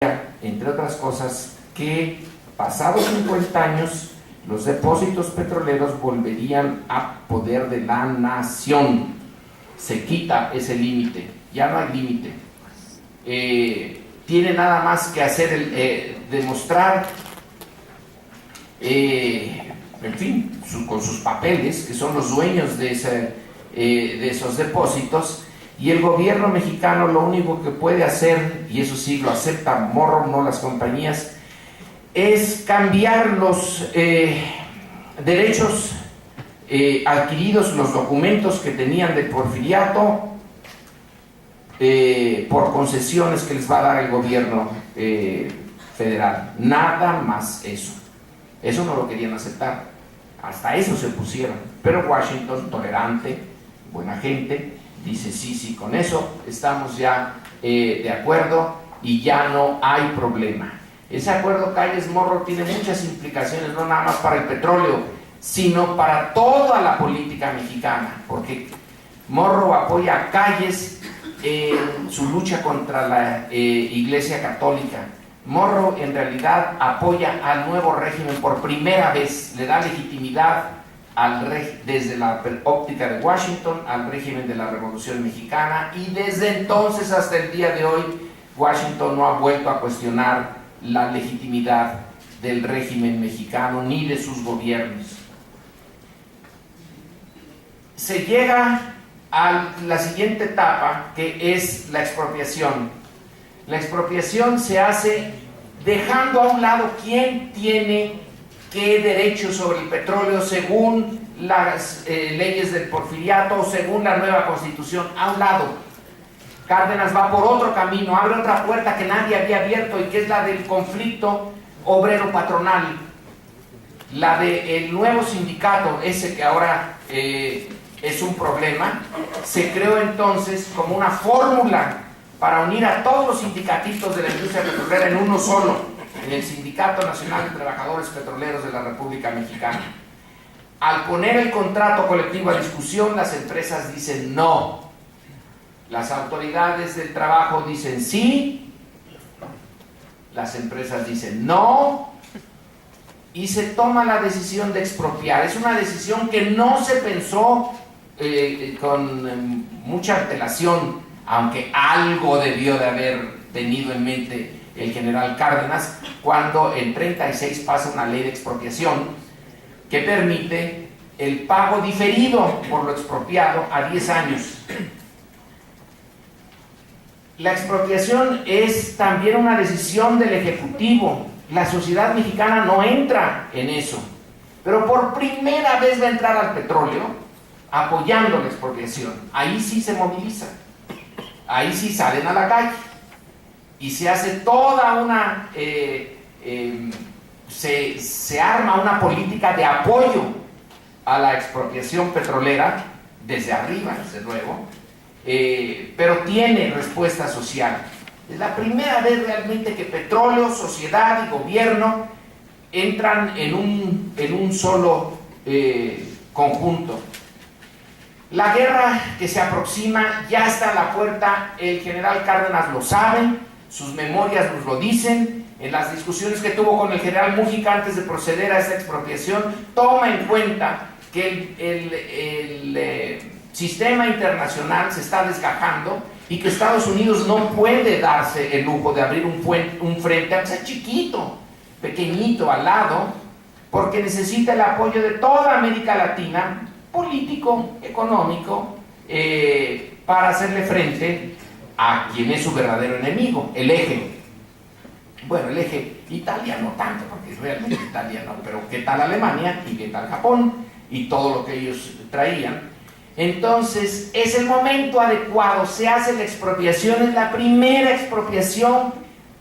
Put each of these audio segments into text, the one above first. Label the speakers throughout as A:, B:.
A: entre otras cosas, que pasados 50 años los depósitos petroleros volverían a poder de la nación. Se quita ese límite, ya no hay límite. Tiene nada más que hacer demostrar, en fin, con sus papeles, que son los dueños de esos depósitos, y el gobierno mexicano lo único que puede hacer, y eso sí lo acepta Morro, no las compañías, es cambiar los derechos adquiridos, los documentos que tenían de porfiriato, por concesiones que les va a dar el gobierno federal. Nada más eso. Eso no lo querían aceptar. Hasta eso se pusieron. Pero Washington, tolerante, buena gente, dice sí, con eso estamos ya de acuerdo y ya no hay problema. Ese acuerdo Calles-Morro tiene muchas implicaciones, no nada más para el petróleo, sino para toda la política mexicana, porque Morro apoya a Calles en su lucha contra la Iglesia Católica. Morro en realidad apoya al nuevo régimen por primera vez, le da legitimidad desde la óptica de Washington al régimen de la Revolución Mexicana, y desde entonces hasta el día de hoy Washington no ha vuelto a cuestionar la legitimidad del régimen mexicano ni de sus gobiernos. Se llega a la siguiente etapa, que es la expropiación. La expropiación se hace dejando a un lado quién tiene qué derechos sobre el petróleo según las leyes del porfiriato o según la nueva constitución, a un lado. Cárdenas va por otro camino, abre otra puerta que nadie había abierto, y que es la del conflicto obrero-patronal, la del nuevo sindicato, ese que ahora es un problema. Se creó entonces como una fórmula para unir a todos los sindicatitos de la industria petrolera en uno solo, en el Sindicato Nacional de Trabajadores Petroleros de la República Mexicana. Al poner el contrato colectivo a discusión, las empresas dicen no, las autoridades del trabajo dicen sí, las empresas dicen no, y se toma la decisión de expropiar. Es una decisión que no se pensó con mucha antelación, aunque algo debió de haber tenido en mente el general Cárdenas, cuando en 36 pasa una ley de expropiación que permite el pago diferido por lo expropiado a 10 años. La expropiación es también una decisión del Ejecutivo. La sociedad mexicana no entra en eso, pero por primera vez va a entrar al petróleo apoyando la expropiación. Ahí sí se moviliza, ahí sí salen a la calle y se hace toda una se arma una política de apoyo a la expropiación petrolera desde arriba, desde luego, pero tiene respuesta social. Es la primera vez realmente que petróleo, sociedad y gobierno entran en un solo conjunto. La guerra que se aproxima ya está a la puerta. El general Cárdenas lo sabe, sus memorias nos lo dicen. En las discusiones que tuvo con el general Mújica antes de proceder a esta expropiación, toma en cuenta que el sistema internacional se está desgajando y que Estados Unidos no puede darse el lujo de abrir un frente, aunque sea chiquito, pequeñito, al lado, porque necesita el apoyo de toda América Latina, político, económico, para hacerle frente a quien es su verdadero enemigo, el eje. Bueno, el eje Italia no tanto, porque es realmente Italia no, pero ¿qué tal Alemania y qué tal Japón? Y todo lo que ellos traían. Entonces, es el momento adecuado, se hace la expropiación, es la primera expropiación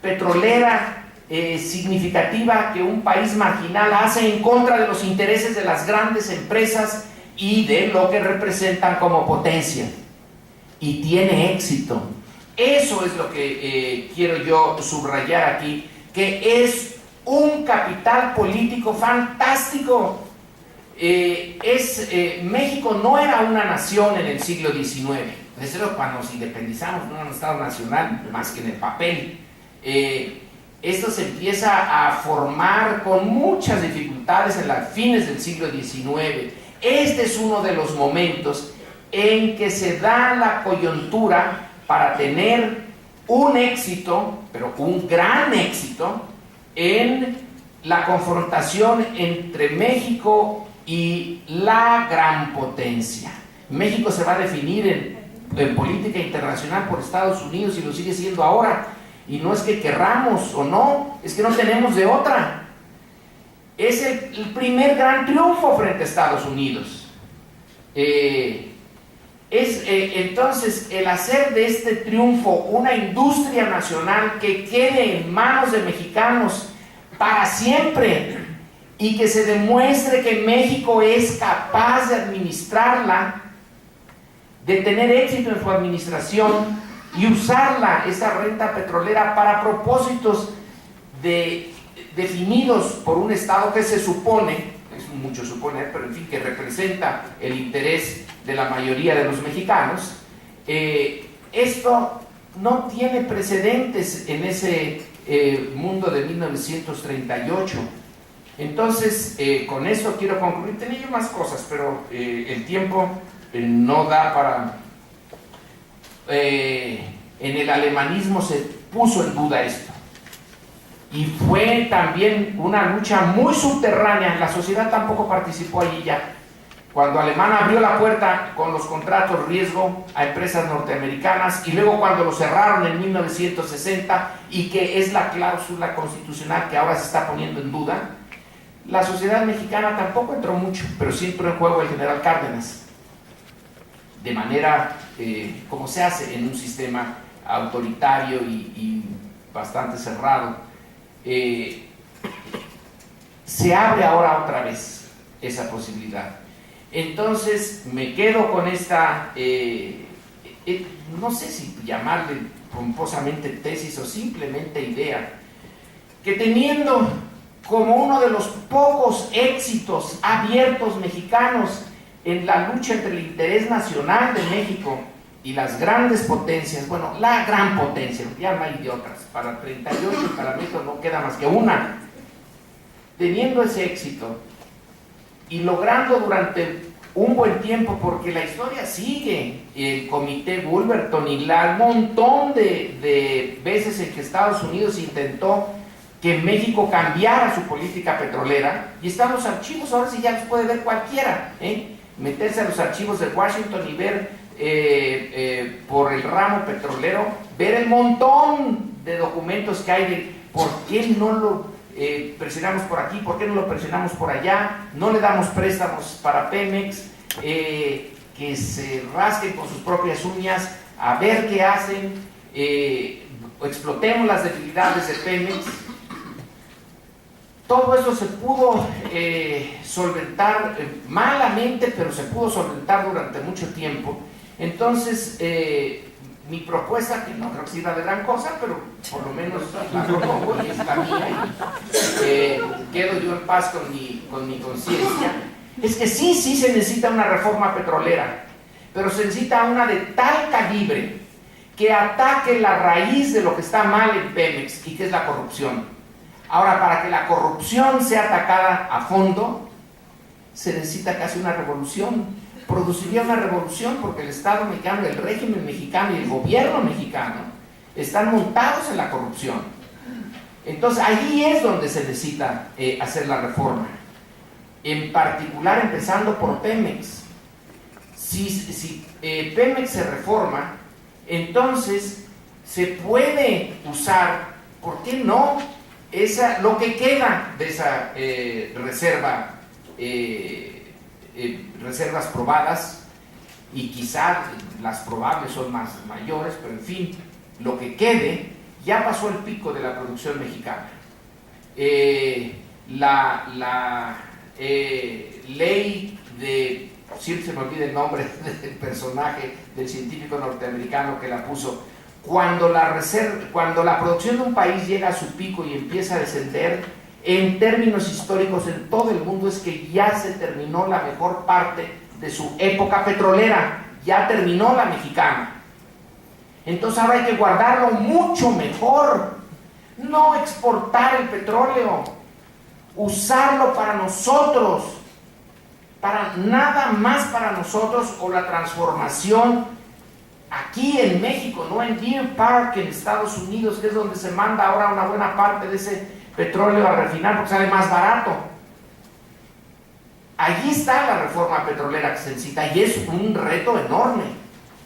A: petrolera significativa que un país marginal hace en contra de los intereses de las grandes empresas y de lo que representan como potencia. Y tiene éxito. Eso es lo que quiero yo subrayar aquí, que es un capital político fantástico. México no era una nación en el siglo XIX. Desde luego, cuando nos independizamos no era un Estado nacional más que en el papel. esto se empieza a formar con muchas dificultades en los fines del siglo XIX. Este es uno de los momentos en que se da la coyuntura para tener un éxito, pero un gran éxito, en la confrontación entre México y la gran potencia. México se va a definir en política internacional por Estados Unidos y lo sigue siendo ahora. Y no es que querramos o no, es que no tenemos de otra. Es el primer gran triunfo frente a Estados Unidos. Entonces, el hacer de este triunfo una industria nacional que quede en manos de mexicanos para siempre y que se demuestre que México es capaz de administrarla, de tener éxito en su administración y usarla, esa renta petrolera, para propósitos definidos por un Estado que se supone, es mucho suponer, pero en fin, que representa el interés de la mayoría de los mexicanos. Esto no tiene precedentes en ese mundo de 1938. Entonces, con eso quiero concluir. Tenía yo más cosas, pero el tiempo no da para... en el alemanismo se puso en duda esto. Y fue también una lucha muy subterránea. La sociedad tampoco participó allí ya. Cuando Alemania abrió la puerta con los contratos riesgo a empresas norteamericanas, y luego cuando lo cerraron en 1960, y que es la cláusula constitucional que ahora se está poniendo en duda, la sociedad mexicana tampoco entró mucho, pero sí entró en juego el general Cárdenas, de manera como se hace en un sistema autoritario y bastante cerrado. Se abre ahora otra vez esa posibilidad. Entonces me quedo con esta, no sé si llamarle pomposamente tesis o simplemente idea, que teniendo como uno de los pocos éxitos abiertos mexicanos en la lucha entre el interés nacional de México y las grandes potencias, bueno, la gran potencia, ya no hay de otras, para 38 y para México no queda más que una, teniendo ese éxito y logrando durante un buen tiempo, porque la historia sigue, el comité Bulverton y el montón de veces en que Estados Unidos intentó que México cambiara su política petrolera, y están los archivos, ahora sí ya los puede ver cualquiera, meterse a los archivos de Washington y ver por el ramo petrolero, ver el montón de documentos que hay de por qué no lo presionamos por aquí, por qué no lo presionamos por allá, no le damos préstamos para Pemex, que se rasquen con sus propias uñas, a ver qué hacen, explotemos las debilidades de Pemex. Todo eso se pudo solventar malamente, pero se pudo solventar durante mucho tiempo. Entonces, mi propuesta, que no creo que sirva de gran cosa, pero por lo menos la propongo y es la mía, quedo yo en paz con mi conciencia, es que sí se necesita una reforma petrolera, pero se necesita una de tal calibre que ataque la raíz de lo que está mal en Pemex, y que es la corrupción. Ahora, para que la corrupción sea atacada a fondo, se necesita casi una revolución. Produciría una revolución porque el Estado mexicano, el régimen mexicano y el gobierno mexicano están montados en la corrupción. Entonces, allí es donde se necesita hacer la reforma. En particular, empezando por Pemex. Si Pemex se reforma, entonces se puede usar, ¿por qué no?, lo que queda de esa reserva, reservas probadas, y quizá las probables son mayores, pero en fin, lo que quede, ya pasó el pico de la producción mexicana. La ley de, siempre se me olvida el nombre del personaje, del científico norteamericano que la puso, cuando la producción de un país llega a su pico y empieza a descender, en términos históricos en todo el mundo, es que ya se terminó la mejor parte de su época petrolera, ya terminó la mexicana. Entonces ahora hay que guardarlo mucho mejor, no exportar el petróleo, usarlo para nosotros, para nada más para nosotros, o la transformación aquí en México, no en Deer Park, en Estados Unidos, que es donde se manda ahora una buena parte de ese petróleo a refinar porque sale más barato. Allí está la reforma petrolera que se necesita y es un reto enorme.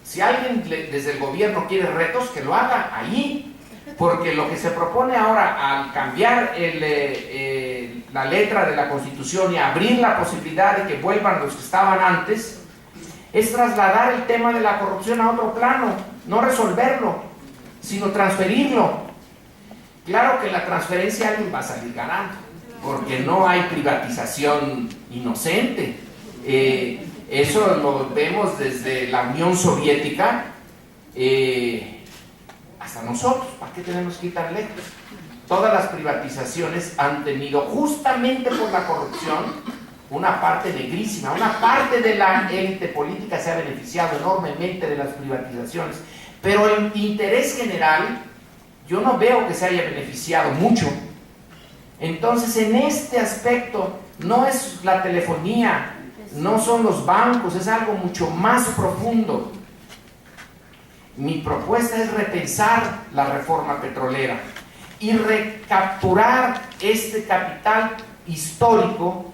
A: Si alguien desde el gobierno quiere retos, que lo haga allí, porque lo que se propone ahora al cambiar la letra de la Constitución y abrir la posibilidad de que vuelvan los que estaban antes, es trasladar el tema de la corrupción a otro plano, no resolverlo, sino transferirlo. Claro que en la transferencia alguien va a salir ganando, porque no hay privatización inocente. Eso lo vemos desde la Unión Soviética hasta nosotros. ¿Para qué tenemos que ir tan lejos? Todas las privatizaciones han tenido, justamente por la corrupción, una parte negrísima. Una parte de la élite política se ha beneficiado enormemente de las privatizaciones, pero el interés general yo no veo que se haya beneficiado mucho. Entonces, en este aspecto, no es la telefonía, no son los bancos, es algo mucho más profundo. Mi propuesta es repensar la reforma petrolera y recapturar este capital histórico,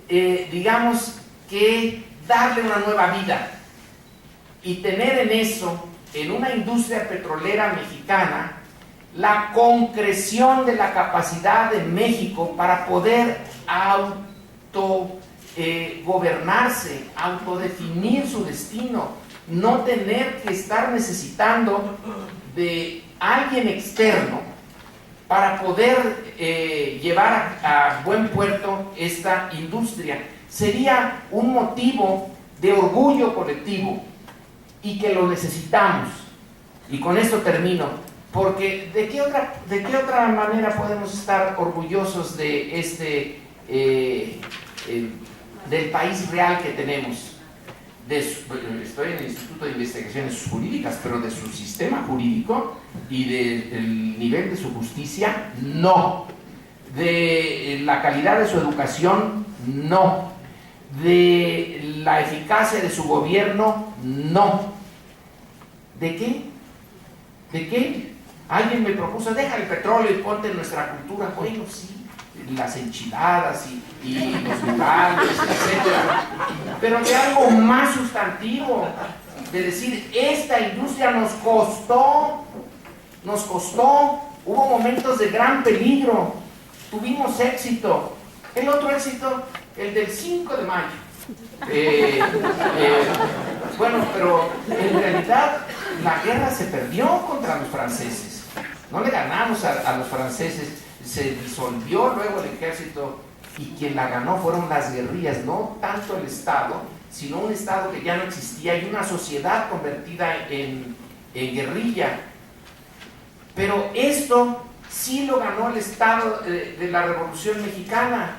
A: digamos que darle una nueva vida y tener en eso, en una industria petrolera mexicana, la concreción de la capacidad de México para poder gobernarse, autodefinir su destino, no tener que estar necesitando de alguien externo para poder llevar a buen puerto esta industria. Sería un motivo de orgullo colectivo y que lo necesitamos. Y con esto termino, porque ¿de qué otra manera podemos estar orgullosos de del país real que tenemos? Estoy en el Instituto de Investigaciones Jurídicas, pero de su sistema jurídico y del nivel de su justicia, no. De la calidad de su educación, no. De la eficacia de su gobierno, no. ¿De qué? ¿De qué? Alguien me propuso, deja el petróleo y ponte en nuestra cultura. Bueno, sí, las enchiladas y los lugares, etcétera, pero de algo más sustantivo, de decir, esta industria nos costó, hubo momentos de gran peligro, tuvimos éxito. El otro éxito, el del 5 de mayo. Bueno, pero en realidad la guerra se perdió contra los franceses, no le ganamos a los franceses. Se disolvió luego el ejército y quien la ganó fueron las guerrillas, no tanto el Estado, sino un Estado que ya no existía y una sociedad convertida en guerrilla. Pero esto sí lo ganó el Estado de la Revolución Mexicana.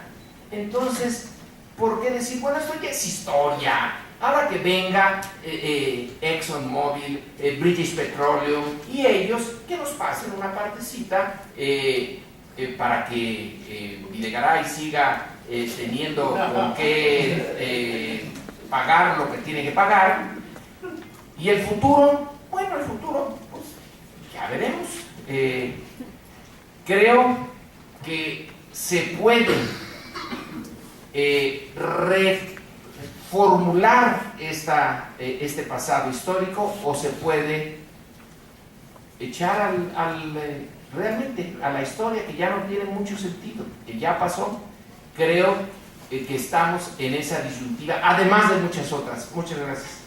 A: Entonces, ¿por qué decir, bueno, esto ya es historia? Ahora que venga ExxonMobil, British Petroleum y ellos, que nos pasen una partecita para que Videgaray siga teniendo con qué pagar lo que tiene que pagar. Y el futuro, bueno, el futuro, pues ya veremos. Creo que se puede reformular este pasado histórico, o se puede echar realmente a la historia, que ya no tiene mucho sentido, que ya pasó. Creo que estamos en esa disyuntiva, además de muchas otras. Muchas gracias.